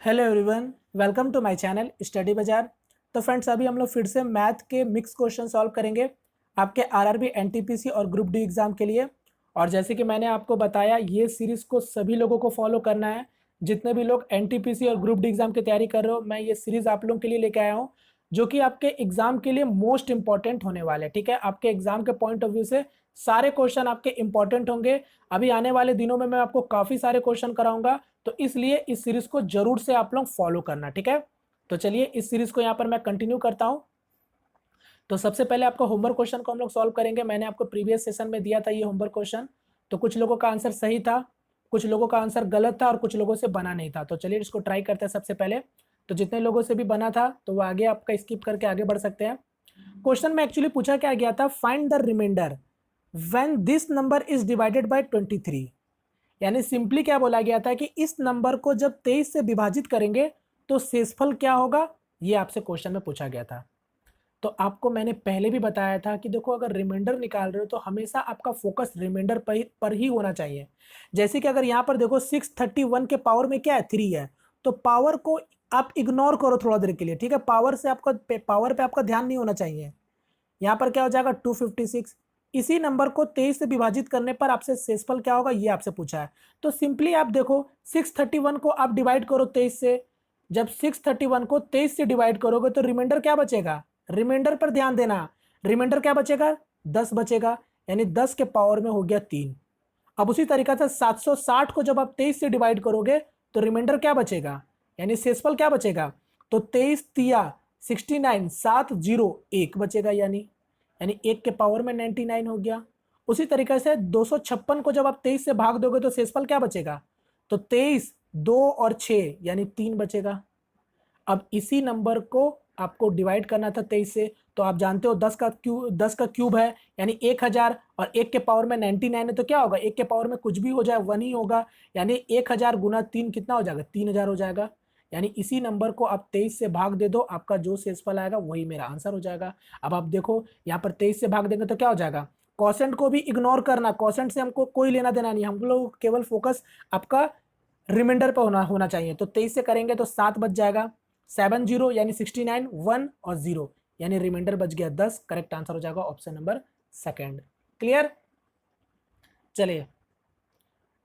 Hello everyone, welcome to my channel study bazaar. तो friends, अभी हम लोग फिर से मैथ के मिक्स क्वेश्चन सॉल्व करेंगे आपके आरआरबी एनटीपीसी और ग्रुप डी एग्जाम के लिए। और जैसे कि मैंने आपको बताया, ये सीरीज़ को सभी लोगों को फॉलो करना है। जितने भी लोग एनटीपीसी और ग्रुप डी एग्जाम की तैयारी कर रहे हो, मैं ये सीरीज़ आप लोगों के लिए लेके आया हूँ, जो कि आपके एग्जाम के लिए मोस्ट इंपॉर्टेंट होने वाले हैं। ठीक है, आपके एग्जाम के पॉइंट ऑफ व्यू से सारे क्वेश्चन आपके इंपॉर्टेंट होंगे। अभी आने वाले दिनों में मैं आपको काफ़ी सारे क्वेश्चन कराऊंगा, तो इसलिए इस सीरीज को जरूर से आप लोग फॉलो करना। ठीक है, तो चलिए इस सीरीज को यहाँ पर मैं कंटिन्यू करता हूँ। तो सबसे पहले आपका होमवर्क क्वेश्चन को हम लोग सॉल्व करेंगे। मैंने आपको प्रीवियस सेशन में दिया था ये होमवर्क क्वेश्चन। तो कुछ लोगों का आंसर सही था, कुछ लोगों का आंसर गलत था और कुछ लोगों से बना नहीं था। तो चलिए इसको ट्राई करते हैं सबसे पहले। तो जितने लोगों से भी बना था तो वो आगे आपका स्किप करके आगे बढ़ सकते हैं। क्वेश्चन में एक्चुअली पूछा क्या गया था, find the remainder when this number is divided by 23। यानी सिंपली क्या बोला गया था कि इस नंबर को जब 23 से विभाजित करेंगे तो शेषफल क्या होगा, ये आपसे क्वेश्चन में पूछा गया था। तो आपको मैंने पहले भी बताया था कि देखो, अगर रिमाइंडर निकाल रहे हो तो हमेशा आपका फोकस रिमाइंडर पर ही होना चाहिए। जैसे कि अगर यहाँ पर देखो 631 के पावर में क्या है, 3 है, तो पावर को आप इग्नोर करो थोड़ा देर के लिए। ठीक है, पावर पे आपका ध्यान नहीं होना चाहिए। यहाँ पर क्या हो जाएगा 256। इसी नंबर को 23 से विभाजित करने पर आपसे शेषफल क्या होगा, ये आपसे पूछा है। तो सिंपली आप देखो 631 को आप डिवाइड करो 23 से। जब 631 को 23 से डिवाइड करोगे तो रिमाइंडर क्या बचेगा, रिमाइंडर पर ध्यान देना। रिमाइंडर क्या बचेगा, 10 बचेगा। यानी 10 के पावर में हो गया 3। अब उसी तरीका से 760 को जब आप 23 से डिवाइड करोगे तो रिमाइंडर क्या बचेगा, यानी शेषफल क्या बचेगा। तो 23 तिया 69, 701 बचेगा। यानी 1 के पावर में 99 हो गया। उसी तरीके से 256 को जब आप 23 से भाग दोगे तो शेषफल क्या बचेगा, तो 23, 2 और 6 यानी 3 बचेगा। अब इसी नंबर को आपको डिवाइड करना था 23 से, तो आप जानते हो 10 का क्यूब है यानी 1000, और 1 के पावर में 99 है तो क्या होगा, 1 के पावर में कुछ भी हो जाए 1 ही होगा। यानी 1000 गुना 3 कितना हो जाएगा, 3000 हो जाएगा। यानी इसी नंबर को आप 23 से भाग दे दो, आपका जो शेषफल आएगा वही मेरा आंसर हो जाएगा। अब आप देखो यहाँ पर 23 से भाग देंगे तो क्या हो जाएगा, क्वोशंट को भी इग्नोर करना, क्वोशंट से हमको कोई लेना देना नहीं, हम लोग केवल फोकस आपका रिमाइंडर पर होना चाहिए। तो 23 से करेंगे तो 7 बच जाएगा, 70 यानी 69, 1 और 0 यानी रिमाइंडर बच गया 10। करेक्ट आंसर हो जाएगा ऑप्शन नंबर सेकंड। क्लियर। चलिए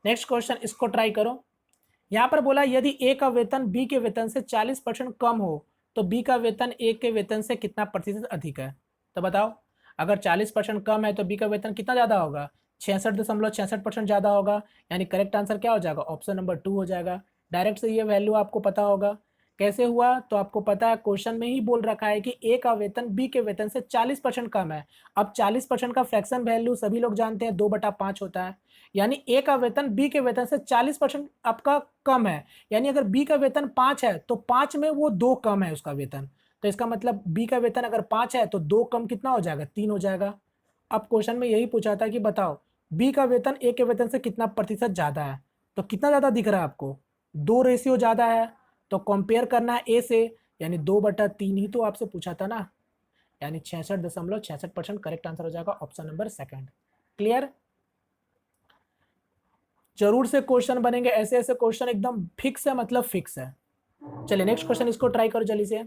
नेक्स्ट क्वेश्चन, इसको ट्राई करो। यहां पर बोला यदि ए का वेतन बी के वेतन से 40% कम हो तो बी का वेतन ए के वेतन से कितना प्रतिशत अधिक है। तो बताओ, अगर 40% कम है तो बी का वेतन कितना ज्यादा होगा, 66.66% ज्यादा होगा। यानी करेक्ट आंसर क्या हो जाएगा, ऑप्शन नंबर 2 हो जाएगा। डायरेक्ट से ये वैल्यू आपको पता होगा। कैसे हुआ, तो आपको पता है क्वेश्चन में ही बोल रखा है कि ए का वेतन बी के वेतन से 40% कम है। अब 40% का फ्रैक्शन वैल्यू सभी लोग जानते हैं 2/5 होता है। यानी ए का वेतन बी के वेतन से 40% आपका कम है। यानी अगर बी का वेतन 5 है तो 5 में वो 2 कम है उसका वेतन। तो इसका मतलब बी का वेतन अगर 5 है तो 2 कम कितना हो जाएगा, 3 हो जाएगा। अब क्वेश्चन में यही पूछा था कि बताओ बी का वेतन ए के वेतन से कितना प्रतिशत ज्यादा है। तो कितना ज्यादा दिख रहा है आपको, 2 रेशियो ज्यादा है। तो कंपेयर करना है ए से, यानी 2/3 ही तो आपसे पूछा था ना। यानी 66.66% करेक्ट आंसर हो जाएगा ऑप्शन नंबर सेकंड। क्लियर। जरूर से क्वेश्चन बनेंगे, ऐसे ऐसे क्वेश्चन एकदम फिक्स है, मतलब फिक्स है। चलिए नेक्स्ट क्वेश्चन, इसको ट्राई करो जल्दी से।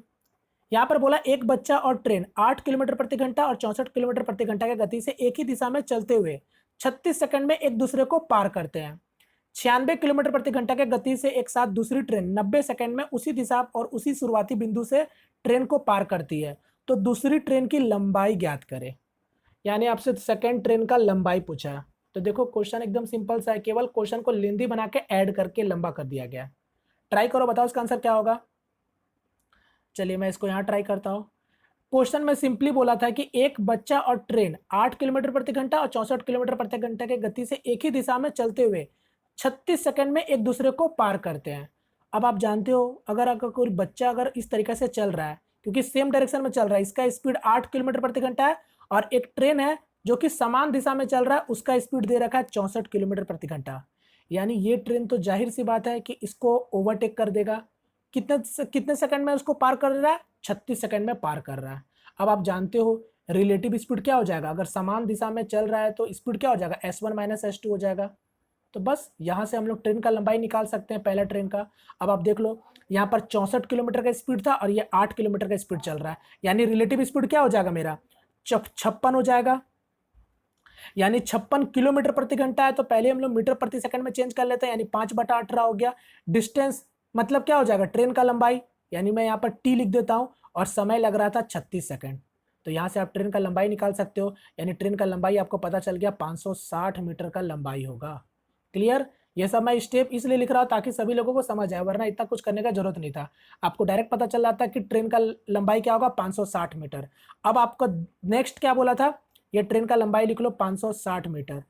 यहाँ पर बोला एक बच्चा और ट्रेन 8 किलोमीटर प्रति घंटा और 64 किलोमीटर प्रति घंटा की गति से एक ही दिशा में चलते हुए 36 सेकंड में एक दूसरे को पार करते हैं। 96 किलोमीटर प्रति घंटा के गति से एक साथ दूसरी ट्रेन 90 सेकंड में उसी दिशा और उसी शुरुआती बिंदु से ट्रेन को पार करती है। तो दूसरी ट्रेन की लंबाई ज्ञात करें। यानी आपसे सेकंड ट्रेन का लंबाई पूछा है। तो देखो क्वेश्चन एकदम सिंपल सा है, केवल क्वेश्चन को लेंदी बना के ऐड करके लंबा कर दिया गया। ट्राई करो, बताओ इसका आंसर क्या होगा। चलिए मैं इसको यहाँ ट्राई करता हूँ। क्वेश्चन में सिंपली बोला था कि एक बच्चा और ट्रेन 8 किलोमीटर प्रति घंटा और 64 किलोमीटर प्रति घंटा के गति से एक ही दिशा में चलते हुए 36 सेकंड में एक दूसरे को पार करते हैं। अब आप जानते हो अगर कोई बच्चा अगर इस तरीके से चल रहा है, क्योंकि सेम डायरेक्शन में चल रहा है, इसका स्पीड 8 किलोमीटर प्रति घंटा है, और एक ट्रेन है जो कि समान दिशा में चल रहा है, उसका स्पीड दे रखा है 64 किलोमीटर प्रति घंटा। यानी ये ट्रेन तो जाहिर सी बात है कि इसको ओवरटेक कर देगा। कितने कितने सेकंड में उसको पार कर रहा है, 36 सेकंड में पार कर रहा है। अब आप जानते हो रिलेटिव स्पीड क्या हो जाएगा, अगर समान दिशा में चल रहा है तो स्पीड क्या हो जाएगा, s1 - s2 हो जाएगा। तो बस यहाँ से हम लोग ट्रेन का लंबाई निकाल सकते हैं पहला ट्रेन का। अब आप देख लो, यहाँ पर 64 किलोमीटर का स्पीड था और ये 8 किलोमीटर का स्पीड चल रहा है, यानी रिलेटिव स्पीड क्या हो जाएगा मेरा 56 हो जाएगा, यानी 56 किलोमीटर प्रति घंटा है। तो पहले हम लोग मीटर प्रति सेकंड में चेंज कर लेते हैं, यानी 5/18 हो गया। डिस्टेंस मतलब क्या हो जाएगा ट्रेन का लंबाई, यानी मैं यहाँ पर टी लिख देता हूँ, और समय लग रहा था 36 सेकंड। तो यहाँ से आप ट्रेन का लंबाई निकाल सकते हो, यानी ट्रेन का लंबाई आपको पता चल गया 560 मीटर का लंबाई होगा। क्लियर? ये सब मैं स्टेप इसलिए लिख रहा हूँ ताकि सभी लोगों को समझ आए, वरना इतना कुछ करने का जरूरत नहीं था। आपको डायरेक्ट पता चल जाता कि ट्रेन का लंबाई क्या होगा 560 मीटर। अब आपको नेक्स्ट क्या बोला था, ये ट्रेन का लंबाई लिख लो 560 मीटर।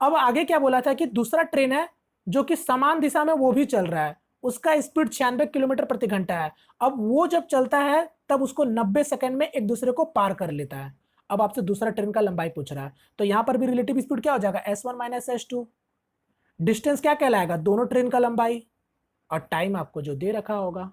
अब आगे क्या बोला था कि दूसरा ट्रेन है जो कि समान दिशा में वो भी चल रहा है, उसका स्पीड 96 किलोमीटर प्रति घंटा है। अब वो जब चलता है तब उसको 90 सेकंड में एक दूसरे को पार कर लेता है। अब आपसे दूसरा ट्रेन का लंबाई पूछ रहा है, तो यहां पर भी रिलेटिव स्पीड क्या हो जाएगा S1 - S2। डिस्टेंस क्या कहलाएगा, दोनों ट्रेन का लंबाई, और टाइम आपको जो दे रखा होगा।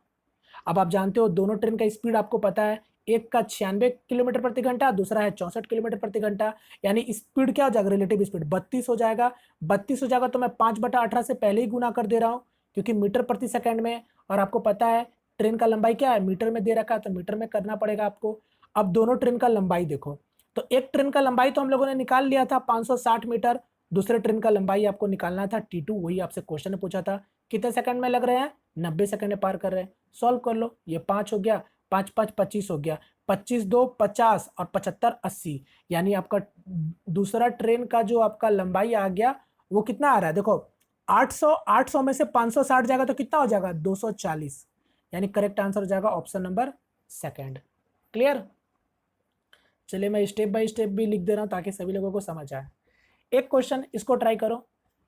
अब आप जानते हो दोनों ट्रेन का स्पीड आपको पता है, एक का 96 किलोमीटर प्रति घंटा, दूसरा है 64 किलोमीटर प्रति घंटा, यानी स्पीड क्या हो जाएगा, रिलेटिव स्पीड 32 हो जाएगा। 32 हो जाएगा तो मैं 5/18 से पहले ही गुना कर दे रहा हूँ, क्योंकि मीटर प्रति सेकंड में, और आपको पता है ट्रेन का लंबाई क्या है, मीटर में दे रखा है, तो मीटर में करना पड़ेगा आपको। अब दोनों ट्रेन का लंबाई देखो, तो एक ट्रेन का लंबाई तो हम लोगों ने निकाल लिया था 560 मीटर, दूसरे ट्रेन का लंबाई आपको निकालना था T2, वही आपसे क्वेश्चन ने पूछा था। कितने सेकंड में लग रहे हैं, 90 सेकंड में पार कर रहे हैं। सॉल्व कर लो, ये 5 हो गया, 5 5 25 हो गया, 25 2 50 और 75 80, यानी आपका दूसरा ट्रेन का जो आपका लंबाई आ गया वो कितना आ रहा है, देखो 800 में से 560 जाएगा तो कितना हो जाएगा 240, यानी करेक्ट आंसर हो जाएगा ऑप्शन नंबर सेकंड। क्लियर? चलिए मैं स्टेप बाय स्टेप भी लिख दे रहा हूं ताकि सभी लोगों को समझ आए। एक क्वेश्चन इसको ट्राई करो,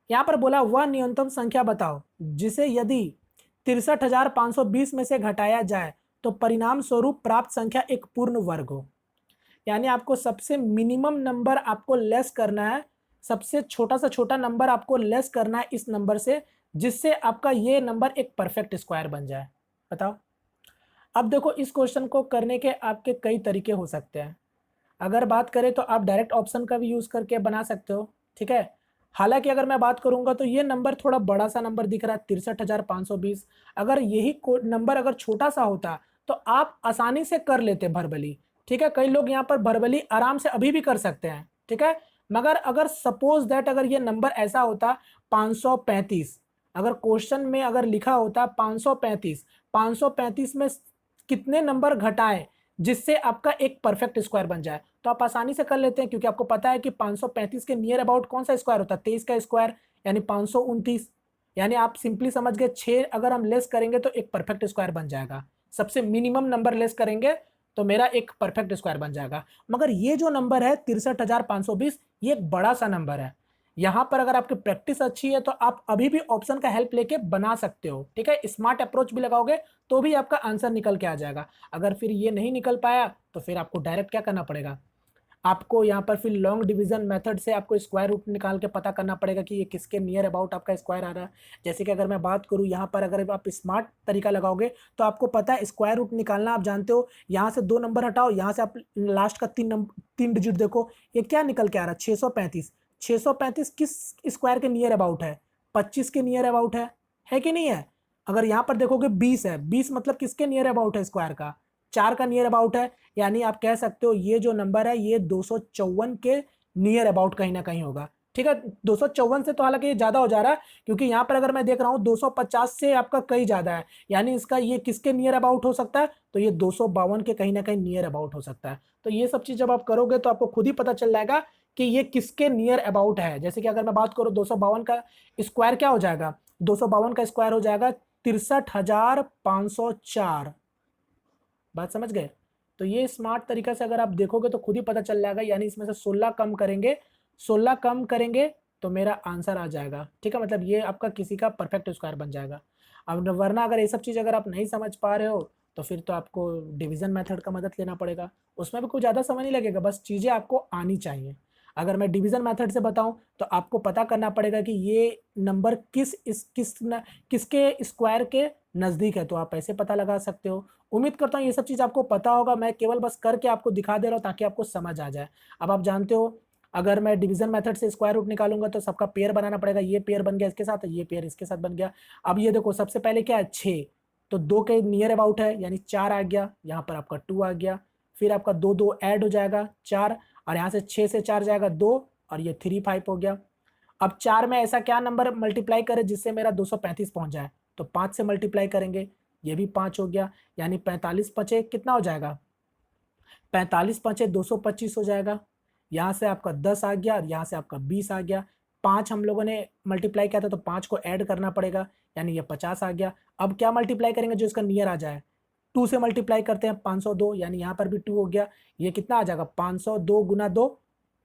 यहां पर बोला वह न्यूनतम संख्या बताओ जिसे यदि 63,520 में से घटाया जाए तो परिणाम स्वरूप प्राप्त संख्या एक पूर्ण वर्ग हो। यानी आपको सबसे मिनिमम नंबर आपको लेस करना है, सबसे छोटा सा छोटा नंबर आपको लेस करना है इस नंबर से, जिससे आपका ये नंबर एक परफेक्ट स्क्वायर बन जाए। बताओ। अब देखो इस क्वेश्चन को करने के आपके कई तरीके हो सकते हैं। अगर बात करें तो आप डायरेक्ट ऑप्शन का भी यूज करके बना सकते हो, ठीक है। हालांकि अगर मैं बात करूंगा तो ये नंबर थोड़ा बड़ा सा नंबर दिख रहा है 63,520। अगर यही नंबर अगर छोटा सा होता तो आप आसानी से कर लेते भरबली, ठीक है। कई लोग यहाँ पर भरबली आराम से अभी भी कर सकते हैं, ठीक है। मगर अगर सपोज दैट अगर ये नंबर ऐसा होता 535, अगर क्वेश्चन में अगर लिखा होता 535 में कितने नंबर घटाए जिससे आपका एक परफेक्ट स्क्वायर बन जाए, तो आप आसानी से कर लेते हैं, क्योंकि आपको पता है कि 535 के नियर अबाउट कौन सा स्क्वायर होता है, 23 का स्क्वायर, यानी 529। यानी आप सिंपली समझ गए 6 अगर हम लेस करेंगे तो एक परफेक्ट स्क्वायर बन जाएगा। सबसे मिनिमम नंबर लेस करेंगे तो मेरा एक परफेक्ट स्क्वायर बन जाएगा। मगर ये जो नंबर है 63,520, ये एक बड़ा सा नंबर है। यहां पर अगर आपकी प्रैक्टिस अच्छी है तो आप अभी भी ऑप्शन का हेल्प लेके बना सकते हो, ठीक है। स्मार्ट अप्रोच भी लगाओगे तो भी आपका आंसर निकल के आ जाएगा। अगर फिर ये नहीं निकल पाया तो फिर आपको डायरेक्ट क्या करना पड़ेगा, आपको यहाँ पर फिर लॉन्ग डिवीजन मेथड से आपको स्क्वायर रूट निकाल के पता करना पड़ेगा कि ये किसके नियर अबाउट आपका स्क्वायर आ रहा है। जैसे कि अगर मैं बात करूँ यहाँ पर, अगर आप स्मार्ट तरीका लगाओगे तो आपको पता है स्क्वायर रूट निकालना, आप जानते हो। यहाँ से 2 नंबर हटाओ, यहाँ से आप लास्ट का 3 डिजिट देखो, ये क्या निकल के आ रहा है 635। 635 किस स्क्वायर के नियर अबाउट है, 25 के नियर अबाउट है कि नहीं है। अगर यहाँ पर देखोगे 20 है, 20 मतलब किसके नियर अबाउट है, स्क्वायर का 4 का नियर अबाउट है। यानी आप कह सकते हो ये जो नंबर है ये 254 के नियर अबाउट कहीं ना कहीं होगा, ठीक है। 254 से तो हालांकि ये ज्यादा हो जा रहा है, क्योंकि यहाँ पर अगर मैं देख रहा हूँ 250 से आपका कई ज्यादा है, यानी इसका ये किसके नियर अबाउट हो सकता है, तो ये 252 के कहीं ना कहीं नियर अबाउट हो सकता है। तो ये सब चीज जब आप करोगे तो आपको खुद ही पता चल जाएगा कि ये किसके नियर अबाउट है। जैसे कि अगर मैं बात करूँ 252 का स्क्वायर क्या हो जाएगा, 252 का स्क्वायर हो जाएगा 63,504। बात समझ गए। तो ये स्मार्ट तरीका से अगर आप देखोगे तो खुद ही पता चल जाएगा, यानी इसमें से 16 कम करेंगे, 16 कम करेंगे तो मेरा आंसर आ जाएगा, ठीक है। मतलब ये आपका किसी का परफेक्ट स्क्वायर बन जाएगा। अब वरना अगर ये सब चीज़ अगर आप नहीं समझ पा रहे हो तो फिर तो आपको डिवीजन मेथड का मदद लेना पड़ेगा, उसमें भी कुछ ज़्यादा समय नहीं लगेगा, बस चीज़ें आपको आनी चाहिए। अगर मैं डिवीजन मेथड से बताऊं तो आपको पता करना पड़ेगा कि ये नंबर किसके स्क्वायर के नज़दीक है, तो आप ऐसे पता लगा सकते हो। उम्मीद करता हूँ ये सब चीज़ आपको पता होगा, मैं केवल बस करके आपको दिखा दे रहा हूँ ताकि आपको समझ आ जाए। अब आप जानते हो अगर मैं डिवीजन मेथड से स्क्वायर रूट निकालूंगा तो सबका पेयर बनाना पड़ेगा, ये पेयर बन गया इसके साथ, ये पेयर इसके साथ बन गया। अब ये देखो सबसे पहले क्या है 6, तो 2 के नियर अबाउट है यानी 4 आ गया, यहाँ पर आपका 2 आ गया, फिर आपका 2 2 ऐड हो जाएगा 4, और यहाँ से 6 से 4 जाएगा 2, और ये 3 5 हो गया। अब 4 में ऐसा क्या नंबर मल्टीप्लाई करे जिससे मेरा 235 पहुंच जाए, तो 5 से मल्टीप्लाई करेंगे, ये भी 5 हो गया, यानी 45 पचे कितना हो जाएगा, 45 पचे 225 हो जाएगा। यहाँ से आपका 10 आ गया और यहाँ से आपका 20 आ गया। 5 हम लोगों ने मल्टीप्लाई किया था तो 5 को ऐड करना पड़ेगा, यानी ये 50 आ गया। अब क्या मल्टीप्लाई करेंगे जो इसका नियर आ जाए, 2 से मल्टीप्लाई करते हैं 502, यानी यहाँ पर भी 2 हो गया, ये कितना आ जाएगा 502 गुना 2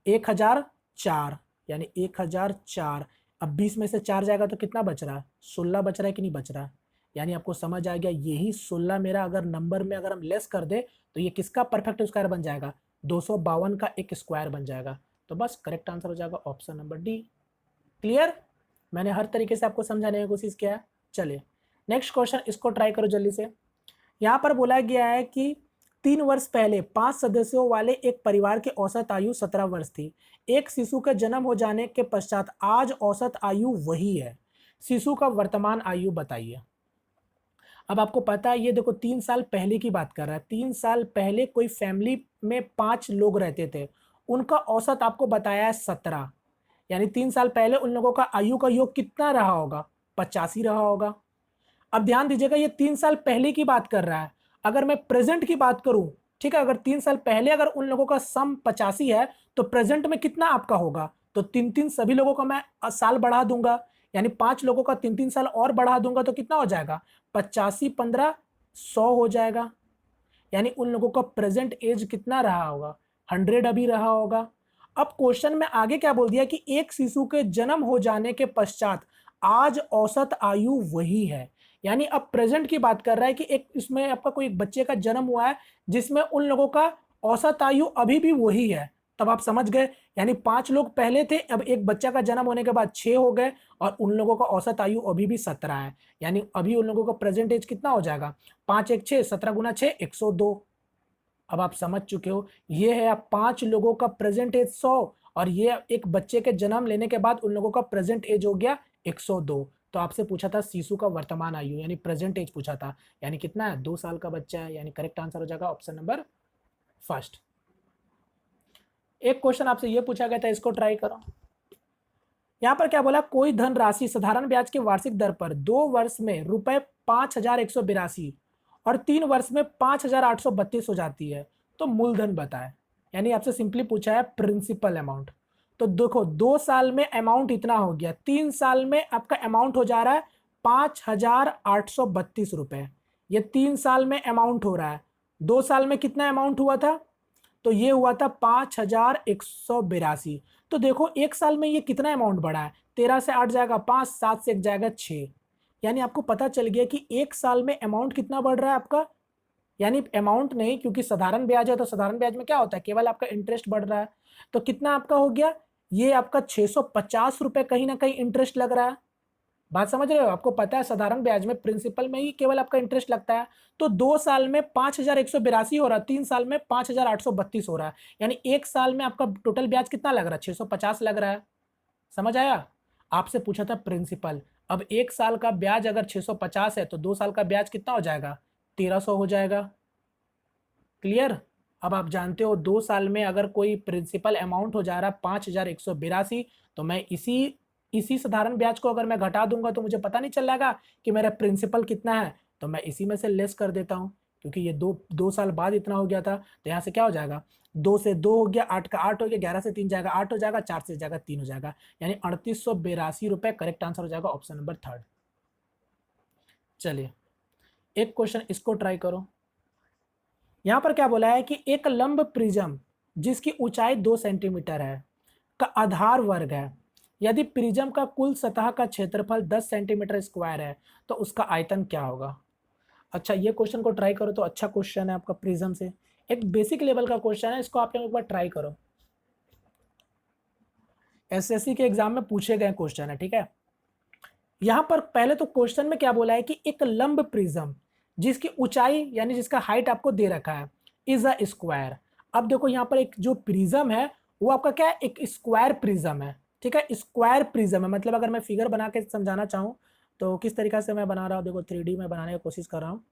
1004, यानी 1004। अब 20 में से 4 जाएगा तो कितना बच रहा है, 16 बच रहा है कि नहीं बच रहा है, यानी आपको समझ आ गया यही 16 मेरा अगर नंबर में अगर हम लेस कर दे तो ये किसका परफेक्ट स्क्वायर बन जाएगा, 252 का एक स्क्वायर बन जाएगा। तो बस करेक्ट आंसर हो जाएगा ऑप्शन नंबर डी। क्लियर, मैंने हर तरीके से आपको समझाने की कोशिश किया है। चलिए नेक्स्ट क्वेश्चन, इसको ट्राई करो जल्दी से। यहाँ पर बोला गया है कि 3 वर्ष पहले 5 सदस्यों वाले एक परिवार की औसत आयु 17 वर्ष थी। एक शिशु के जन्म हो जाने के पश्चात आज औसत आयु वही है, शिशु का वर्तमान आयु बताइए। अब आपको पता है ये देखो 3 साल पहले की बात कर रहा है, 3 साल पहले कोई फैमिली में 5 लोग रहते थे, उनका औसत आपको बताया है 17, यानी 3 साल पहले उन लोगों का आयु का योग कितना रहा होगा, 85 रहा होगा। अब ध्यान दीजिएगा ये 3 साल पहले की बात कर रहा है, अगर मैं प्रेजेंट की बात करूं, ठीक है, अगर 3 साल पहले अगर उन लोगों का सम 85 है तो प्रेजेंट में कितना आपका होगा, तो 3 सभी लोगों का मैं साल बढ़ा दूंगा, यानी 5 लोगों का 3 साल और बढ़ा दूंगा तो कितना हो जाएगा, 85 15 100 हो जाएगा, यानी उन लोगों का प्रेजेंट एज कितना रहा होगा, 100 अभी रहा होगा। अब क्वेश्चन में आगे क्या बोल दिया कि एक शिशु के जन्म हो जाने के पश्चात आज औसत आयु वही है, यानी अब प्रेजेंट की बात कर रहा है कि एक इसमें आपका कोई एक बच्चे का जन्म हुआ है जिसमें उन लोगों का औसत आयु अभी भी वही है। तब आप समझ गए, यानी 5 लोग पहले थे, अब एक बच्चा का जन्म होने के बाद 6 हो गए और उन लोगों का औसत आयु अभी भी 17 है, यानी अभी उन लोगों का प्रेजेंट एज कितना हो जाएगा, 5 1 6 17 गुना 6 102। अब आप समझ चुके हो, ये है आप 5 लोगों का प्रेजेंट एज 100 और ये एक बच्चे के जन्म लेने के बाद उन लोगों का प्रेजेंट एज हो गया 102। तो आपसे पूछा था शिशु का वर्तमान आयु यानी प्रेजेंट एज पूछा था, यानी कितना है 2 साल का बच्चा है, यानी करेक्ट आंसर हो जाएगा ऑप्शन नंबर फर्स्ट। एक क्वेश्चन आपसे ये पूछा गया था, इसको ट्राई करो। यहां पर क्या बोला, कोई धन राशि साधारण ब्याज की वार्षिक दर पर 2 वर्ष में रुपए 5182 और 3 वर्ष में 5832 हो जाती है, तो मूलधन बताए, यानी आपसे सिंपली पूछा है प्रिंसिपल अमाउंट। तो देखो 2 साल में अमाउंट इतना हो गया, 3 साल में आपका अमाउंट हो जा रहा है 5832 रुपए, ये 3 साल में अमाउंट हो रहा है। 2 साल में कितना अमाउंट हुआ था, तो ये हुआ था 5182। तो देखो 1 साल में ये कितना अमाउंट बढ़ा है, 13 से 8 जाएगा 5, 7 से 1 जाएगा 6, यानी आपको पता चल गया कि 1 साल में अमाउंट कितना बढ़ रहा है आपका, यानी अमाउंट नहीं, क्योंकि साधारण ब्याज है तो साधारण ब्याज में क्या होता है, केवल आपका इंटरेस्ट बढ़ रहा है। तो कितना आपका हो गया, ये आपका 650 रुपए कहीं ना कहीं इंटरेस्ट लग रहा है। बात समझ रहे हो, आपको पता है साधारण ब्याज में प्रिंसिपल में ही केवल आपका इंटरेस्ट लगता है। तो 2 साल में 5182 हो रहा है, 3 साल में 5832 हो रहा है, यानी 1 साल में आपका टोटल ब्याज कितना लग रहा है, 650 लग रहा है। समझ आया, आपसे पूछा था प्रिंसिपल। अब 1 साल का ब्याज अगर 650 है तो 2 साल का ब्याज कितना हो जाएगा, 1300 हो जाएगा। क्लियर, अब आप जानते हो 2 साल में अगर कोई प्रिंसिपल अमाउंट हो जा रहा है 5182, तो मैं इसी साधारण ब्याज को अगर मैं घटा दूंगा तो मुझे पता नहीं चल जाएगा कि मेरा प्रिंसिपल कितना है, तो मैं इसी में से लेस कर देता हूं, क्योंकि ये दो साल बाद इतना हो गया था। तो यहाँ से क्या हो जाएगा, 2 से 2 हो गया, 8 का 8 हो गया, 11 से 3 जाएगा 8 हो जाएगा, 4 से जाएगा 3 हो जाएगा, यानी 3882 रुपए करेक्ट आंसर हो जाएगा ऑप्शन नंबर थर्ड। चलिए एक क्वेश्चन इसको ट्राई करो। यहां पर क्या बोला है कि एक लंब प्रिज्म जिसकी ऊंचाई 2 सेंटीमीटर है का आधार वर्ग है, यदि प्रिज्म का कुल सतह का क्षेत्रफल 10 सेंटीमीटर स्क्वायर है तो उसका आयतन क्या होगा। अच्छा ये क्वेश्चन को ट्राई करो, तो अच्छा क्वेश्चन है आपका प्रिज्म से, एक बेसिक लेवल का क्वेश्चन है, इसको आप लोग एक बार ट्राई करो, एसएससी के एग्जाम में पूछे गए क्वेश्चन है, ठीक है। यहां पर पहले तो क्वेश्चन में क्या बोला है कि एक लंब प्रिज्म जिसकी ऊंचाई यानी जिसका हाइट आपको दे रखा है इज अ स्क्वायर। अब देखो यहाँ पर एक जो प्रिज्म है वो आपका क्या है, एक स्क्वायर प्रिज्म है, ठीक है, स्क्वायर प्रिज्म है। मतलब अगर मैं फिगर बना के समझाना चाहूँ तो किस तरीका से मैं बना रहा हूँ, देखो 3D में बनाने की कोशिश कर रहा हूँ।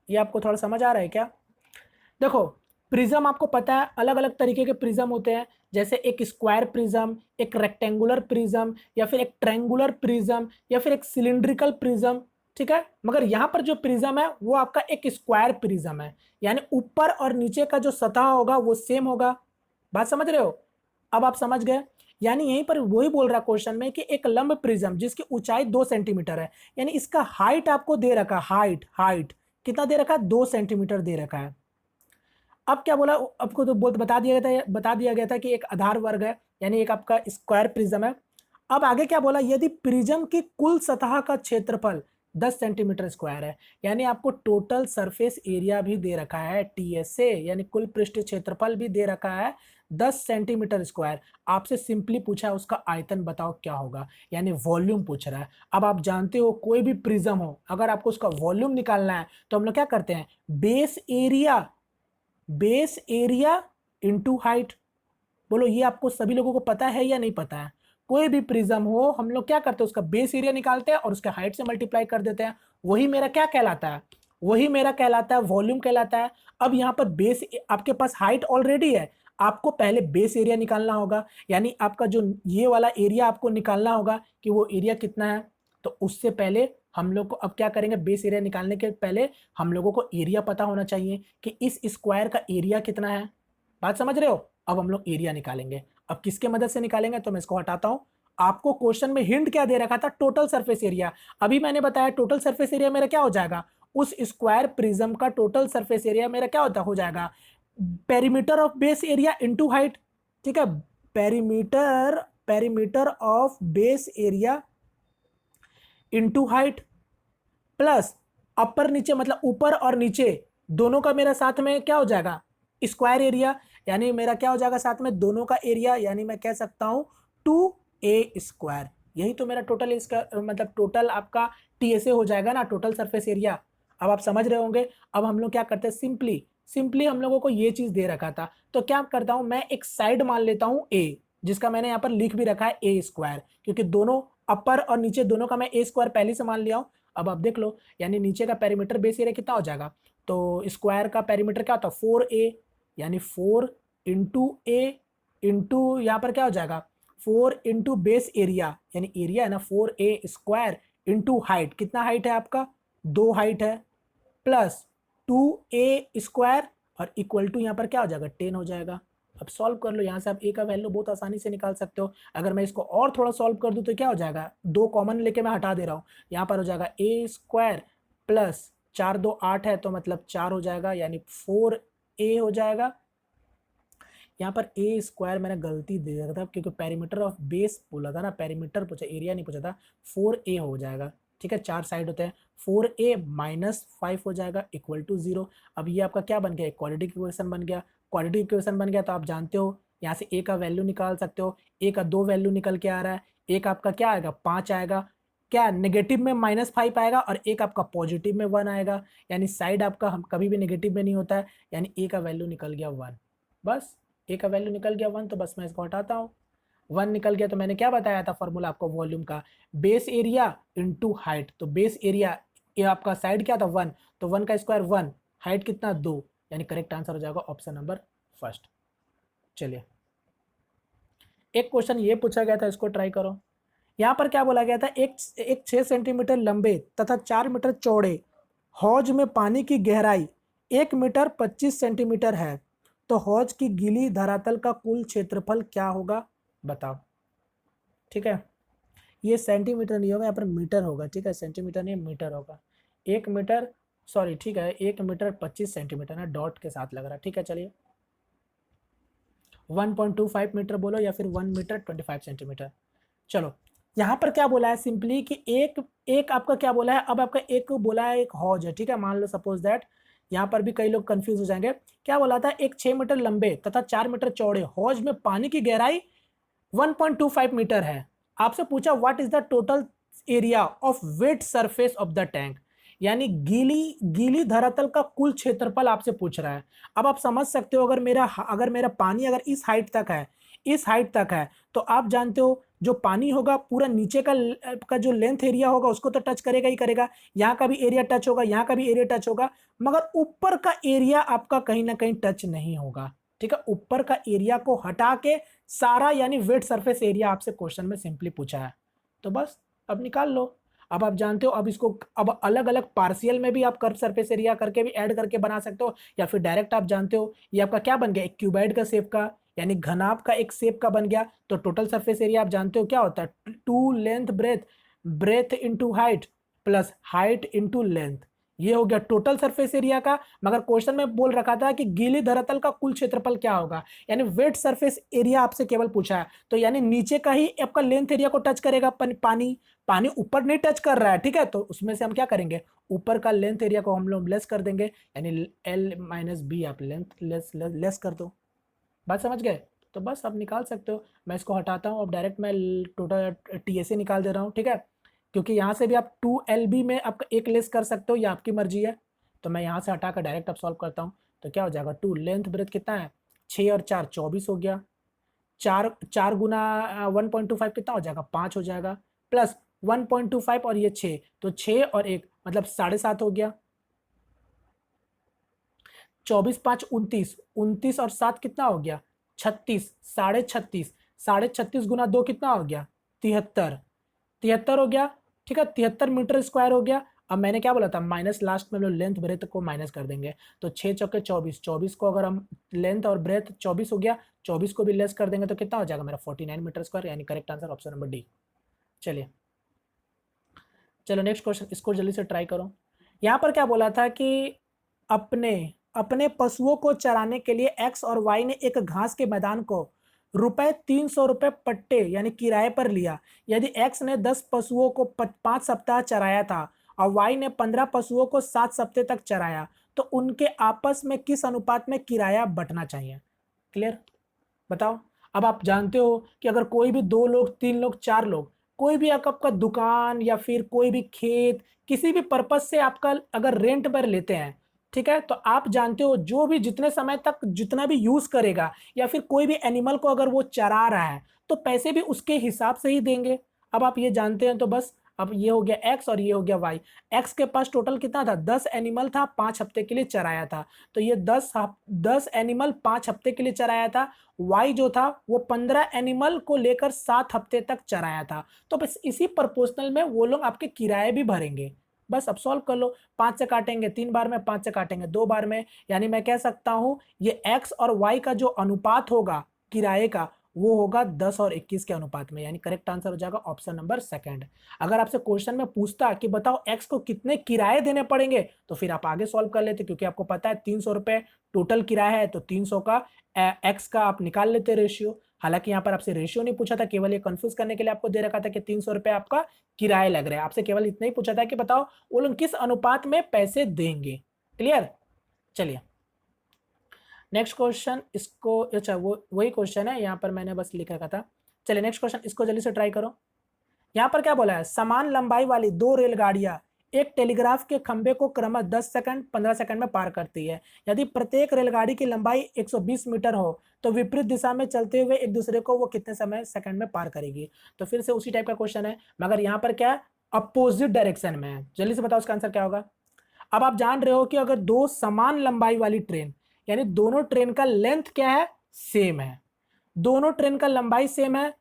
ये आपको थोड़ा समझ आ रहा है क्या? देखो, प्रिज्म आपको पता है अलग अलग तरीके के प्रिज्म होते हैं, जैसे एक स्क्वायर प्रिज्म, एक रेक्टेंगुलर प्रिज्म, या फिर एक ट्रायंगुलर प्रिज्म, या फिर एक सिलिंड्रिकल प्रिज्म, ठीक है। मगर यहाँ पर जो प्रिज्म है वो आपका एक स्क्वायर प्रिज्म है, यानी ऊपर और नीचे का जो सतह होगा वो सेम होगा। बात समझ रहे हो? अब आप समझ गए। यानी यहीं पर वही बोल रहा क्वेश्चन में कि एक लंब प्रिज्म जिसकी ऊंचाई 2 सेंटीमीटर है, यानी इसका हाइट आपको दे रखा है, हाइट हाइट कितना दे रखा है, 2 सेंटीमीटर दे रखा है। अब क्या बोला आपको, तो बहुत बता दिया गया था कि एक आधार वर्ग है, यानी एक आपका स्क्वायर प्रिज्म है। अब आगे क्या बोला, यदि प्रिज्म की कुल सतह का क्षेत्रफल 10 सेंटीमीटर स्क्वायर है, यानी आपको टोटल सरफेस एरिया भी दे रखा है TSA, यानी कुल पृष्ठ क्षेत्रफल भी दे रखा है 10 सेंटीमीटर स्क्वायर। आपसे सिंपली पूछा है उसका आयतन बताओ क्या होगा, यानी वॉल्यूम पूछ रहा है। अब आप जानते हो कोई भी प्रिज्म हो, अगर आपको उसका वॉल्यूम निकालना है तो हम लोग क्या करते हैं, बेस एरिया इंटू हाइट। बोलो ये आपको सभी लोगों को पता है या नहीं पता है? कोई भी प्रिज्म हो हम लोग क्या करते हैं, उसका बेस एरिया निकालते हैं और उसके हाइट से मल्टीप्लाई कर देते हैं। वही मेरा क्या कहलाता है, वही मेरा कहलाता है वॉल्यूम कहलाता है। अब यहाँ पर बेस, आपके पास हाइट ऑलरेडी है, आपको पहले बेस एरिया निकालना होगा, यानी आपका जो ये वाला एरिया आपको निकालना होगा कि वो एरिया कितना है। तो उससे पहले हम लोग को अब क्या करेंगे, बेस एरिया निकालने के पहले हम लोगों को एरिया पता होना चाहिए कि इस स्क्वायर का एरिया कितना है। बात समझ रहे हो? अब हम लोग एरिया निकालेंगे। अब किसके मदद से निकालेंगे, तो मैं इसको हटाता हूं। आपको क्वेश्चन में हिंट क्या दे रखा था, टोटल सरफेस एरिया। अभी मैंने बताया टोटल सरफेस एरिया मेरा क्या हो जाएगा, उस स्क्वायर प्रिज्म का टोटल सरफेस एरिया मेरा क्या होता हो जाएगा, perimeter of base area into height, ठीक है। Perimeter of base area into height plus अपर नीचे, मतलब ऊपर और नीचे दोनों का मेरा साथ में क्या हो जाएगा, स्क्वायर एरिया, यानी मेरा क्या हो जाएगा साथ में दोनों का एरिया, यानी मैं कह सकता हूं 2A²। यही तो मेरा टोटल इसका मतलब टोटल आपका TSA हो जाएगा ना, टोटल सरफेस एरिया। अब आप समझ रहे होंगे। अब हम लोग क्या करते हैं, सिंपली हम लोगों को ये चीज दे रखा था, तो क्या करता हूं मैं, एक साइड मान लेता हूं A, जिसका मैंने यहाँ पर लिख भी रखा है A², क्योंकि दोनों अपर और नीचे दोनों का मैं A² पहले से मान लिया हूं। अब आप देख लो, यानी नीचे का पेरीमीटर बेस एरिया कितना हो जाएगा, तो स्क्वायर का पेरीमीटर क्या होता है 4A, यानी 4 इंटू A इंटू यहाँ पर क्या हो जाएगा 4 इंटू बेस एरिया, यानी एरिया है ना 4A² इंटू हाइट, कितना हाइट है आपका 2 हाइट है, प्लस 2A² और इक्वल टू यहाँ पर क्या हो जाएगा 10 हो जाएगा। अब सॉल्व कर लो, यहाँ से आप A का वैल्यू बहुत आसानी से निकाल सकते हो। अगर मैं इसको और थोड़ा सॉल्व कर दूं तो क्या हो जाएगा, 2 कॉमन लेके मैं हटा दे रहा हूँ, यहाँ पर हो जाएगा A² प्लस 4 2 8 है, तो मतलब 4 हो जाएगा, यानी 4A हो जाएगा। यहाँ पर A² मैंने गलती दे रखा था, क्योंकि पेरीमीटर ऑफ बेस बोला था ना, पेरीमीटर पूछा, एरिया नहीं पूछा था। 4A हो जाएगा, ठीक है, 4 साइड होते हैं, 4A माइनस 5 हो जाएगा इक्वल टू 0। अब ये आपका क्या बन गया, क्वाड्रेटिक इक्वेशन बन गया। क्वाड्रेटिक इक्वेशन बन गया तो आप जानते हो यहाँ से A का वैल्यू निकाल सकते हो। A का 2 वैल्यू निकल के आ रहा है, एक आपका क्या आएगा 5 आएगा, क्या नेगेटिव में -5 आएगा, और एक आपका पॉजिटिव में 1 आएगा, यानी साइड आपका हम कभी भी नेगेटिव में नहीं होता है, यानी A का वैल्यू निकल गया 1। बस A का वैल्यू निकल गया 1, तो बस मैं इसको हटाता हूँ। 1 निकल गया, तो मैंने क्या बताया था फॉर्मूला आपको वॉल्यूम का, बेस एरिया इंटू हाइट। तो बेस एरिया ये आपका साइड क्या था 1, तो 1 का स्क्वायर 1, हाइट कितना 2, यानी करेक्ट आंसर हो जाएगा ऑप्शन नंबर फर्स्ट। चलिए, एक क्वेश्चन ये पूछा गया था, इसको ट्राई करो। यहाँ पर क्या बोला गया था, एक 6 सेंटीमीटर लंबे तथा 4 मीटर चौड़े हौज में पानी की गहराई 1 मीटर 25 सेंटीमीटर है, तो हौज की गीली धरातल का कुल क्षेत्रफल क्या होगा बताओ। ठीक है, ये सेंटीमीटर नहीं होगा, यहाँ पर मीटर होगा, ठीक है, सेंटीमीटर नहीं मीटर होगा। 1 मीटर, सॉरी ठीक है, 1 मीटर 25 सेंटीमीटर ना, डॉट के साथ लग रहा है, ठीक है। चलिए 1.25 मीटर बोलो, या फिर 1 मीटर 25 सेंटीमीटर। चलो यहाँ पर क्या बोला है सिंपली कि एक एक आपका क्या बोला है, अब आपका एक बोला है एक हौज है, ठीक है, मान लो सपोज दैट, यहाँ पर भी कई लोग कंफ्यूज हो जाएंगे। क्या बोला था, एक 6 मीटर लंबे तथा 4 मीटर चौड़े हौज में पानी की गहराई 1.25 मीटर है। आपसे पूछा what is the total area of wet surface of the tank, यानी गीली गीली धरातल का कुल क्षेत्रफल आपसे पूछ रहा है। अब आप समझ सकते हो, अगर मेरा पानी अगर इस हाइट तक है, इस हाइट तक है, तो आप जानते हो जो पानी होगा पूरा नीचे का जो लेंथ एरिया होगा उसको तो टच करेगा ही करेगा, यहाँ का भी एरिया टच होगा, यहाँ का भी एरिया टच होगा, मगर ऊपर का एरिया आपका कहीं ना कहीं टच नहीं होगा। ठीक है, ऊपर का एरिया को हटा के सारा यानी वेट सरफेस एरिया आपसे क्वेश्चन में सिंपली पूछा है, तो बस अब निकाल लो। अब आप जानते हो, अब इसको अब अलग अलग पार्शियल में भी आप कर्व सरफेस एरिया करके भी ऐड करके बना सकते हो, या फिर डायरेक्ट आप जानते हो ये आपका क्या बन गया, एक क्यूबॉइड का शेप का यानी घनाभ का एक शेप का बन गया। तो टोटल सरफेस एरिया आप जानते हो क्या होता है, 2 length breadth, breath into height plus height into length, ये हो गया टोटल सरफेस एरिया का। मगर क्वेश्चन में बोल रखा था कि गीली धरातल का कुल क्षेत्रफल क्या होगा, यानी वेट सरफेस एरिया आपसे केवल पूछा है, तो यानी नीचे का ही आपका लेंथ एरिया को टच करेगा पानी, पानी ऊपर नहीं टच कर रहा है। ठीक है, तो उसमें से हम क्या करेंगे, ऊपर का लेंथ एरिया को हम लोग लेस कर देंगे, यानी एल माइनस बी आप लेंथ लेस कर दो। बात समझ गए, तो बस आप निकाल सकते हो। मैं इसको हटाता हूँ, अब डायरेक्ट मैं टोटल टीएसए निकाल दे रहा हूँ। ठीक है, क्योंकि यहाँ से भी आप 2 LB में आप एक लेस कर सकते हो, ये आपकी मर्जी है। तो मैं यहाँ से हटा कर डायरेक्ट अब सॉल्व करता हूँ, तो क्या हो जाएगा, 2 लेंथ ब्रेथ कितना है, 6 और 4 24 हो गया, 4 4 गुना 1.25 कितना हो जाएगा, 5 हो जाएगा, प्लस 1.25 और ये 6, तो 6 और 1 मतलब 7.5 हो गया, 24 5 29, 29 और 7 कितना हो गया, 36, 36.5, 36.5 गुना 2 कितना हो गया, 73, 73 हो गया। ठीक है, 73 मीटर स्क्वायर हो गया। अब मैंने क्या बोला था, माइनस लास्ट में हम लोग लेंथ ब्रेथ को माइनस कर देंगे, तो 6 चौके 24, 24 को अगर हम लेंथ और ब्रेथ 24 हो गया, 24 को भी लेस कर देंगे तो कितना हो जाएगा मेरा 49 मीटर स्क्वायर, यानी correct answer option number D. चलिए चलो नेक्स्ट क्वेश्चन, इसको जल्दी से ट्राई करो। यहाँ पर क्या बोला था कि अपने अपने पशुओं को चराने के लिए एक्स और वाई ने एक घास के मैदान को ₹300 पट्टे यानी किराए पर लिया। यदि एक्स ने 10 पशुओं को 5 सप्ताह चराया था और वाई ने 15 पशुओं को 7 सप्ताह तक चराया, तो उनके आपस में किस अनुपात में किराया बंटना चाहिए। क्लियर, बताओ। अब आप जानते हो कि अगर कोई भी 2 लोग 3 लोग 4 लोग, कोई भी आपका दुकान या फिर कोई भी खेत किसी भी पर्पज से आपका अगर रेंट पर लेते हैं, ठीक है, तो आप जानते हो जो भी जितने समय तक जितना भी यूज करेगा या फिर कोई भी एनिमल को अगर वो चरा रहा है तो पैसे भी उसके हिसाब से ही देंगे। अब आप ये जानते हैं, तो बस अब ये हो गया एक्स और ये हो गया वाई। एक्स के पास टोटल कितना था, 10 एनिमल था, 5 हफ्ते के लिए चराया था, तो ये 10 एनिमल 5 हफ्ते के लिए चराया था। वाई जो था वो 15 एनिमल को लेकर 7 हफ्ते तक चराया था, तो बस इसी प्रपोर्शनल में वो लोग आपके किराए भी भरेंगे। बस अब सॉल्व कर लो, 5 से काटेंगे 3 बार में, 5 से काटेंगे 2 बार में, यानी मैं कह सकता हूं ये एक्स और वाई का जो अनुपात होगा किराए का वो होगा 10 और 21 के अनुपात में, यानी करेक्ट आंसर हो जाएगा ऑप्शन नंबर सेकंड। अगर आपसे क्वेश्चन में पूछता कि बताओ एक्स को कितने किराए देने पड़ेंगे, तो फिर आप आगे सॉल्व कर लेते, क्योंकि आपको पता है 300 रुपए टोटल किराया है, तो 300 का एक्स का आप निकाल लेते रेशियो। हालांकि यहाँ पर आपसे रेशियो नहीं पूछा था, केवल ये कंफ्यूज करने के लिए आपको दे रखा था कि 300 रुपए आपका किराया लग रहा है। आपसे केवल इतना ही पूछा था कि बताओ वो लोग किस अनुपात में पैसे देंगे। क्लियर, चलिए नेक्स्ट क्वेश्चन, इसको अच्छा वो वही क्वेश्चन है, यहाँ पर मैंने बस लिख रखा था। चलिए नेक्स्ट क्वेश्चन, इसको जल्दी से ट्राई करो। यहाँ पर क्या बोला है, समान लंबाई वाली 2 रेलगाड़ियां एक टेलीग्राफ के खंभे को क्रमशः 10 सेकंड 15 सेकंड में पार करती है। यदि प्रत्येक रेलगाड़ी की लंबाई 120 मीटर हो तो विपरीत दिशा में चलते हुए एक दूसरे को वो कितने समय सेकंड में पार करेगी। तो फिर से उसी टाइप का क्वेश्चन है, मगर यहाँ पर क्या है, अपोजिट डायरेक्शन में है। जल्दी से बताओ उसका आंसर क्या होगा। अब आप जान रहे हो कि अगर 2 समान लंबाई वाली ट्रेन, यानी दोनों ट्रेन का लेंथ क्या है, सेम है, दोनों ट्रेन का लंबाई सेम है,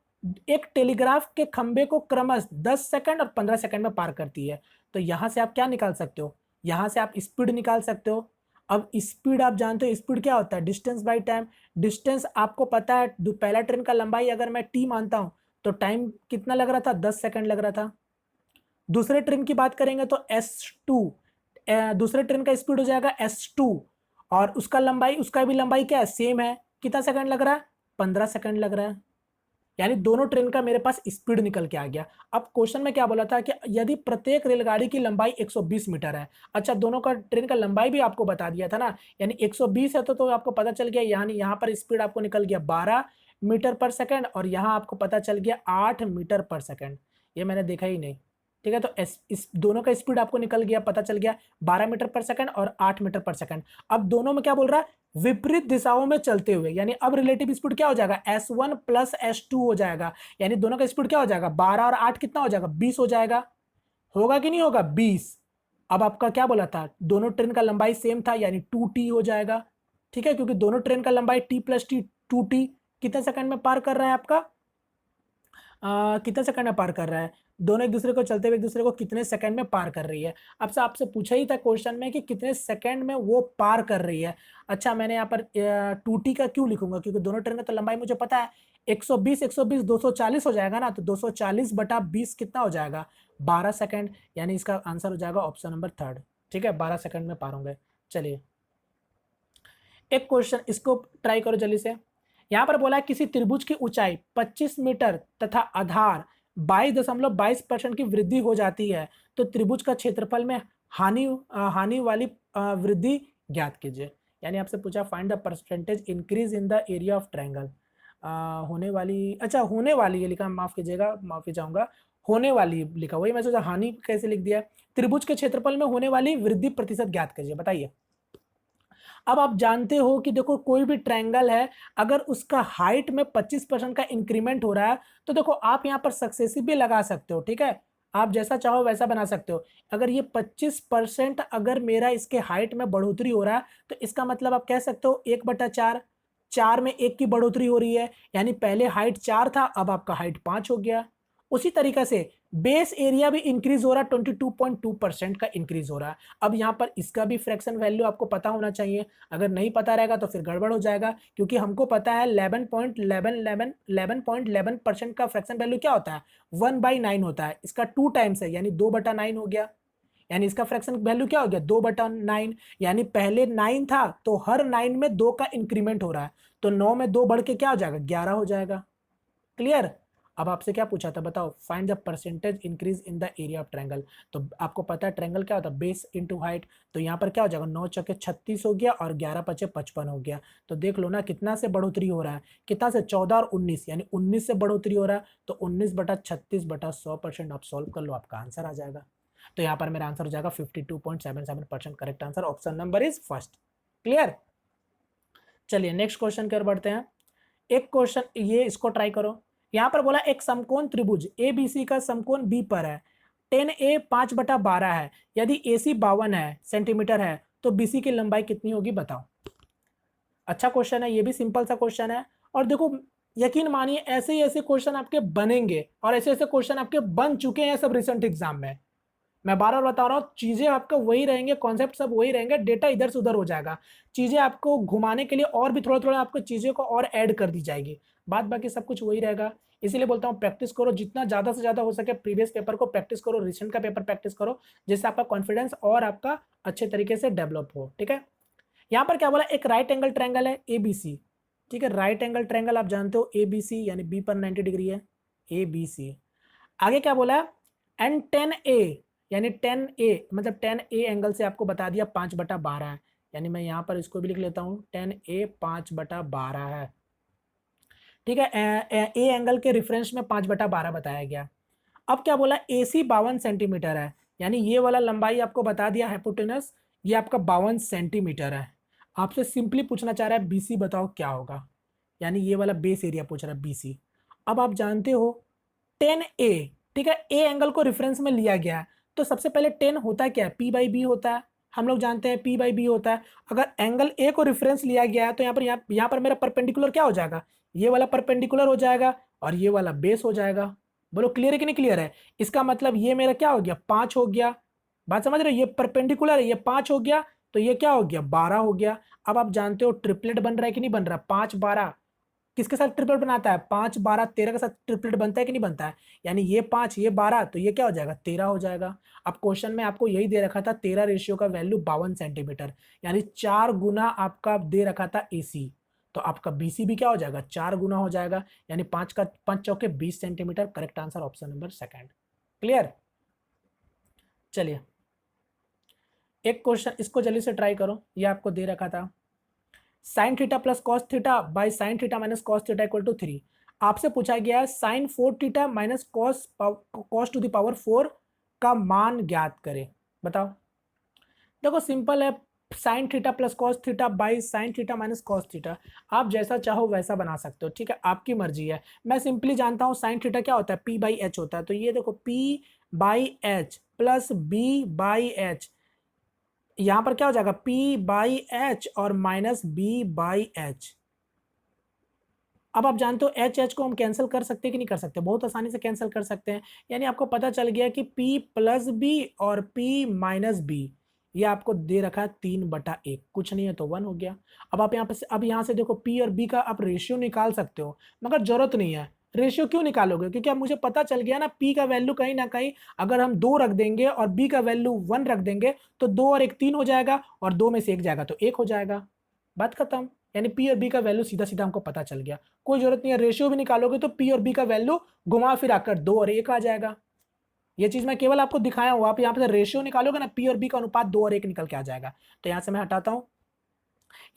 एक टेलीग्राफ के खंबे को क्रमशः 10 सेकंड और 15 सेकंड में पार करती है, तो यहां से आप क्या निकाल सकते हो, यहां से आप स्पीड निकाल सकते हो। अब स्पीड आप जानते हो, स्पीड क्या होता है, डिस्टेंस बाय टाइम। डिस्टेंस आपको पता है, पहला ट्रेन का लंबाई अगर मैं टी मानता हूं तो टाइम कितना लग रहा था, 10 सेकंड लग रहा था। दूसरे ट्रेन की बात करेंगे तो S2, दूसरे ट्रेन का स्पीड हो जाएगा S2, और उसका भी लंबाई क्या है, सेम है, कितना सेकंड लग रहा है, 15 सेकंड लग रहा है, यानी दोनों ट्रेन का मेरे पास स्पीड निकल के आ गया। अब क्वेश्चन में क्या बोला था कि यदि प्रत्येक रेलगाड़ी की लंबाई 120 मीटर है, अच्छा दोनों का ट्रेन का लंबाई भी आपको बता दिया था ना, यानी 120 है तो आपको पता चल गया, यानी यहाँ पर स्पीड आपको निकल गया 12 मीटर पर सेकंड, और यहाँ आपको पता चल गया 8 मीटर पर सेकंड। ये मैंने देखा ही नहीं, ठीक है। तो इस दोनों का स्पीड आपको निकल गया, पता चल गया 12 मीटर पर सेकंड और 8 मीटर पर सेकंड। अब दोनों में क्या बोल रहा है, विपरीत दिशाओं में चलते हुए, यानी अब रिलेटिव स्पीड क्या हो जाएगा, s1 प्लस s2 हो जाएगा, यानी दोनों का स्पीड क्या हो जाएगा, 12 और 8 कितना हो जाएगा, 20 हो जाएगा। होगा कि नहीं होगा, 20। अब आपका क्या बोला था, दोनों ट्रेन का लंबाई सेम था, यानी 2t हो जाएगा। ठीक है, क्योंकि दोनों ट्रेन का लंबाई t प्लस टी 2t कितने सेकंड में पार कर रहा है आपका, कितने सेकंड में पार कर रहा है, दोनों एक दूसरे को चलते हुए एक दूसरे को कितने सेकंड में पार कर रही है। अब से आपसे पूछा ही था क्वेश्चन में कि कितने सेकंड में वो पार कर रही है। अच्छा, मैंने यहाँ पर 2t का क्यों लिखूंगा, क्योंकि दोनों ट्रेन का तो लंबाई मुझे पता है, 120 120 240 हो जाएगा ना, तो 240 बटा 20 कितना हो जाएगा, 12 सेकंड, यानी इसका आंसर हो जाएगा ऑप्शन नंबर 3। ठीक है, 12 सेकंड में पार होंगे। चलिए एक क्वेश्चन इसको ट्राई करो जल्दी से। यहां पर बोला है किसी त्रिभुज की ऊंचाई 25 मीटर तथा आधार 22.22% की वृद्धि हो जाती है, तो त्रिभुज का क्षेत्रफल में हानि वाली वृद्धि ज्ञात कीजिए। यानी आपसे पूछा find the percentage increase in the area of triangle. होने वाली, अच्छा होने वाली ये लिखा, माफ कीजिएगा, माफी चाहूंगा, होने वाली लिखा, वही मैं सोचा हानि कैसे लिख दिया। त्रिभुज के क्षेत्रफल में होने वाली वृद्धि प्रतिशत ज्ञात कीजिए, बताइए। अब आप जानते हो कि देखो कोई भी ट्रायंगल है, अगर उसका हाइट में 25% का इंक्रीमेंट हो रहा है, तो देखो आप यहाँ पर सक्सेसिव भी लगा सकते हो। ठीक है, आप जैसा चाहो वैसा बना सकते हो। अगर ये 25% अगर मेरा इसके हाइट में बढ़ोतरी हो रहा है, तो इसका मतलब आप कह सकते हो 1/4, 4 में 1 की बढ़ोतरी हो रही है, यानी पहले हाइट 4 था, अब आपका हाइट 5 हो गया। उसी तरीके से बेस एरिया भी इंक्रीज हो रहा है, 22.2% का इंक्रीज हो रहा है। अब यहाँ पर इसका भी फ्रैक्शन वैल्यू आपको पता होना चाहिए, अगर नहीं पता रहेगा तो फिर गड़बड़ हो जाएगा, क्योंकि हमको पता है 11.11% का फ्रैक्शन वैल्यू क्या होता है, 1/9 होता है, इसका 2 टाइम्स है, यानी 2/9 हो गया। यानी इसका फ्रैक्शन वैल्यू क्या हो गया, 2/9, यानी पहले 9 था तो हर 9 में 2 का इंक्रीमेंट हो रहा है, तो 9 में 2 बढ़ के क्या हो जाएगा, 11 हो जाएगा। क्लियर। अब आपसे क्या पूछा था, बताओ find the percentage increase in the area of triangle. तो आपको पता है ट्रायंगल क्या होता है, बेस इनटू हाइट। तो यहाँ पर क्या हो जाएगा, 9 चौके 36 हो गया और 11 पचे 55 हो गया। तो देख लो ना कितना से बढ़ोतरी हो रहा है, कितना से, 14 और 19, यानी 19 से बढ़ोतरी हो रहा है। तो 19/36/100% आप सॉल्व कर लो, आपका आंसर आ जाएगा। तो यहाँ पर मेरा आंसर हो जाएगा 52.77%। Correct answer option number is first. Clear. चलिए नेक्स्ट क्वेश्चन की ओर बढ़ते हैं। एक क्वेश्चन ये इसको ट्राई करो। यहां पर बोला एक समकोण त्रिभुज एबीसी का समकोण बी पर है, 10A 5/12 है, यदि AC 52 है सेंटीमीटर है, तो BC की लंबाई कितनी होगी, बताओ। अच्छा क्वेश्चन है, ये भी सिंपल सा क्वेश्चन है। और देखो यकीन मानिए ऐसे ही ऐसे क्वेश्चन आपके बनेंगे, और ऐसे ऐसे क्वेश्चन आपके बन चुके हैं सब रिसेंट एग्जाम में। मैं बार बार बता रहा हूँ, चीजें आपका वही रहेंगे, कॉन्सेप्ट सब वही रहेंगे, डेटा इधर से उधर हो जाएगा, चीजें आपको घुमाने के लिए और भी थोड़ा थोड़ा आपको चीजें को और ऐड कर दी जाएगी, बात बाकी सब कुछ वही रहेगा। इसीलिए बोलता हूँ प्रैक्टिस करो, जितना ज्यादा से ज्यादा हो सके प्रीवियस पेपर को प्रैक्टिस करो, रिसेंट का पेपर प्रैक्टिस करो, जिससे आपका कॉन्फिडेंस और आपका अच्छे तरीके से डेवलप हो। ठीक है, यहाँ पर क्या बोला, एक राइट एंगल ट्रायंगल है एबीसी। ठीक है, राइट एंगल ट्रायंगल आप जानते हो एबीसी, यानी बी पर 90 डिग्री है, एबीसी। आगे क्या बोला, एंड 10A, यानी 10A मतलब 10A एंगल से आपको बता दिया 5/12 है, यानी मैं यहाँ पर इसको भी लिख लेता हूँ, 10A 5/12 है। ठीक है, ए एंगल के रेफरेंस में 5/12 बताया गया। अब क्या बोला, AC 52 सेंटीमीटर है, यानी ये वाला लंबाई आपको बता दिया हाइपोटेनस, ये आपका 52 सेंटीमीटर है। आपसे सिंपली पूछना चाह रहा है BC बताओ क्या होगा, यानी ये वाला बेस एरिया पूछ रहा है BC। अब आप जानते हो 10A, ठीक है, ए एंगल को रेफरेंस में लिया गया है, तो सबसे पहले 10 होता क्या है, P/B होता है, हम लोग जानते हैं P/B होता है। अगर एंगल ए को रेफरेंस लिया गया है, तो यहाँ पर मेरा परपेंडिकुलर क्या हो जाएगा, ये वाला परपेंडिकुलर हो जाएगा और ये वाला बेस हो जाएगा। बोलो क्लियर है कि नहीं क्लियर है, इसका मतलब ये मेरा क्या हो गया, 5 हो गया। बात समझ रहे हो, ये परपेंडिकुलर है, ये 5 हो गया, तो ये क्या हो गया, 12 हो गया। अब आप जानते हो ट्रिपलेट बन रहा है कि नहीं बन रहा, 5/12 किसके साथ ट्रिपलेट बनाता है, 5/12/13 के साथ ट्रिपलेट बनता है कि नहीं बनता है, यानी ये 5 ये 12, तो ये क्या हो जाएगा, 13 हो जाएगा। अब क्वेश्चन में आपको यही दे रखा था 13 रेशियो का वैल्यू 52 सेंटीमीटर, यानी 4 गुना आपका दे रखा था AC, तो आपका BC भी क्या हो जाएगा, 4 गुना हो जाएगा, यानी 5 चौके 20 centimetre. Correct answer option number second. Clear. चलिए एक क्वेश्चन इसको जल्दी से ट्राई करो, ये आपको दे रखा था, sine theta plus cos theta by sine theta minus cos theta equal to 3। आपसे पूछा गया है sine 4 theta minus cos to the power 4 का मान ज्ञात करें। बताओ। देखो सिंपल है, sine theta plus cos theta by sine theta minus cos theta. आप जैसा चाहो वैसा बना सकते हो, ठीक है, आपकी मर्जी है। मैं सिंपली जानता हूँ साइन थीटा क्या होता है, पी बाई एच होता है। तो ये देखो P by H plus B by H, यहां पर क्या हो जाएगा, पी बाई एच और माइनस बी बाई एच। अब आप जानते हो एच एच को हम कैंसिल कर सकते हैं कि नहीं कर सकते, बहुत आसानी से कैंसिल कर सकते हैं। यानी आपको पता चल गया कि P प्लस बी और P माइनस बी, ये आपको दे रखा है 3/1, कुछ नहीं है तो 1 हो गया। अब आप यहाँ पे अब यहाँ से देखो P और B का आप रेशियो निकाल सकते हो, मगर जरूरत नहीं है। रेशियो क्यों निकालोगे, क्योंकि अब मुझे पता चल गया ना P का वैल्यू कहीं ना कहीं अगर हम 2 रख देंगे और B का वैल्यू 1 रख देंगे तो 2 और 1 3 हो जाएगा, और 2 में से 1 जाएगा तो 1 हो जाएगा, बात खत्म। यानी P और B का वैल्यू सीधा सीधा हमको पता चल गया, कोई जरूरत नहीं है। रेशियो भी निकालोगे तो P और B का वैल्यू घुमा फिरा कर 2 और 1 आ जाएगा। ये चीज मैं केवल आपको दिखाया हूं, आप यहाँ पे रेशियो निकालोगे ना, P और B का अनुपात 2 और 1 निकल के आ जाएगा। तो यहां से मैं हटाता हूं,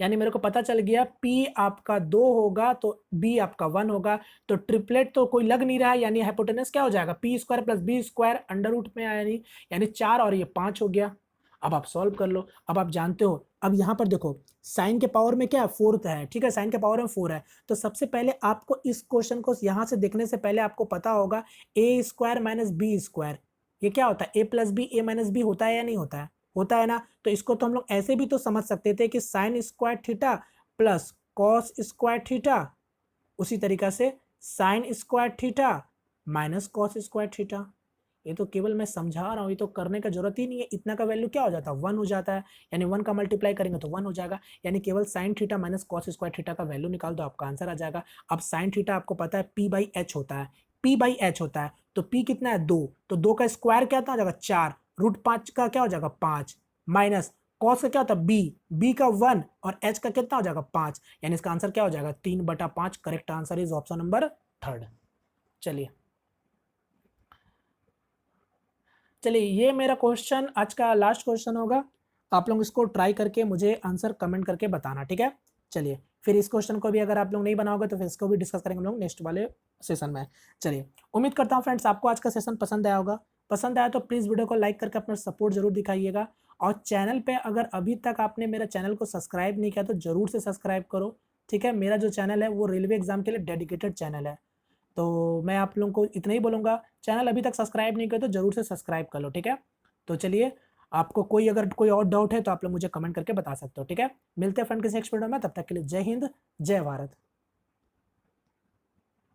यानी मेरे को पता चल गया P आपका 2 होगा तो B आपका 1 होगा। तो ट्रिपलेट तो कोई लग नहीं रहा है, यानी हाइपोटेनस क्या हो जाएगा, P square plus B square under root में आया, नहीं यानी 4 और ये 5 हो गया। अब आप सॉल्व कर लो। अब आप जानते हो, अब यहाँ पर देखो साइन के पावर में क्या है, 4 है, ठीक है, साइन के पावर में 4 है। तो सबसे पहले आपको इस क्वेश्चन को यहाँ से देखने से पहले आपको पता होगा ए स्क्वायर माइनस बी स्क्वायर, ये क्या होता है, ए प्लस बी ए माइनस बी होता है या नहीं होता है, होता है ना। तो इसको तो हम लोग ऐसे भी तो समझ सकते थे कि sine square theta plus cos square theta, उसी तरीका से sine square theta minus cos square theta. ये तो केवल मैं समझा रहा हूँ, ये तो करने का जरूरत ही नहीं है। इतना का वैल्यू क्या हो जाता है, 1 हो जाता है, यानी 1 का मल्टीप्लाई करेंगे तो 1 हो जाएगा। यानी केवल sign theta minus cos square theta का वैल्यू निकाल दो, आपका आंसर आ जाएगा। अब साइन थीटा आपको पता है पी बाई एच होता है, पी बाई एच होता है, तो पी कितना है 2, तो 2 का स्क्वायर क्या हो जाएगा 4, रूट 5 का क्या हो जाएगा 5, माइनस कॉस का क्या होता है बी का 1 और एच का कितना हो जाएगा 5, यानी इसका आंसर क्या हो जाएगा 3/5। Correct answer is option number 3। चलिए चलिए, ये मेरा क्वेश्चन आज का लास्ट क्वेश्चन होगा। आप लोग इसको ट्राई करके मुझे आंसर कमेंट करके बताना, ठीक है। चलिए फिर इस क्वेश्चन को भी अगर आप लोग नहीं बनाओगे तो फिर इसको भी डिस्कस करेंगे हम लोग नेक्स्ट वाले सेशन में। चलिए, उम्मीद करता हूँ फ्रेंड्स आपको आज का सेशन पसंद आया होगा। पसंद आया तो प्लीज़ वीडियो को लाइक करके अपना सपोर्ट जरूर दिखाइएगा। और चैनल पे अगर अभी तक आपने मेरे चैनल को सब्सक्राइब नहीं किया तो जरूर से सब्सक्राइब करो, ठीक है। मेरा जो चैनल है वो रेलवे एग्जाम के लिए डेडिकेटेड चैनल है। तो मैं आप लोगों को इतना ही बोलूँगा, चैनल अभी तक सब्सक्राइब नहीं किया तो जरूर से सब्सक्राइब कर लो, ठीक है। तो चलिए, आपको कोई अगर कोई और डाउट है तो आप लोग मुझे कमेंट करके बता सकते हो, ठीक है। मिलते हैं फ्रेंड किसी नेक्स्ट वीडियो में, तब तक के लिए जय हिंद जय भारत।